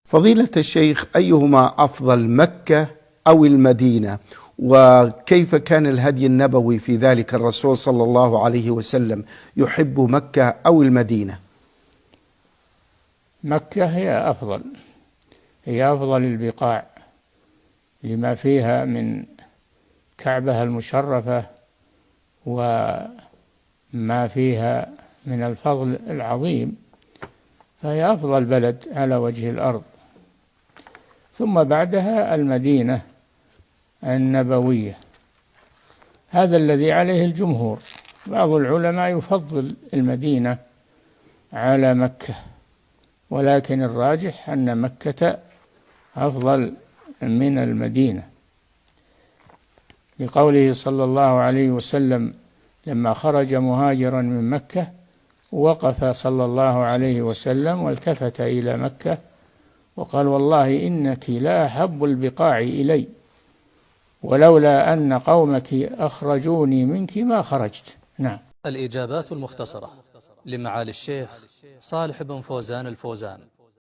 فضيلة الشيخ، أيهما أفضل، مكة أو المدينة؟ وكيف كان الهدي النبوي في ذلك؟ الرسول صلى الله عليه وسلم يحب مكة أو المدينة؟ مكة هي أفضل البقاع لما فيها من كعبة المشرفة وما فيها من الفضل العظيم، فهي أفضل بلد على وجه الأرض. ثم بعدها المدينة النبوية، هذا الذي عليه الجمهور. بعض العلماء يفضل المدينة على مكة، ولكن الراجح أن مكة أفضل من المدينة، لقوله صلى الله عليه وسلم لما خرج مهاجرا من مكة وقف صلى الله عليه وسلم والتفت إلى مكة وقال: والله إنك لا أحب البقاع إلي، ولولا أن قومك أخرجوني منك ما خرجت. نعم. الإجابات المختصرة لمعالي الشيخ صالح بن فوزان الفوزان.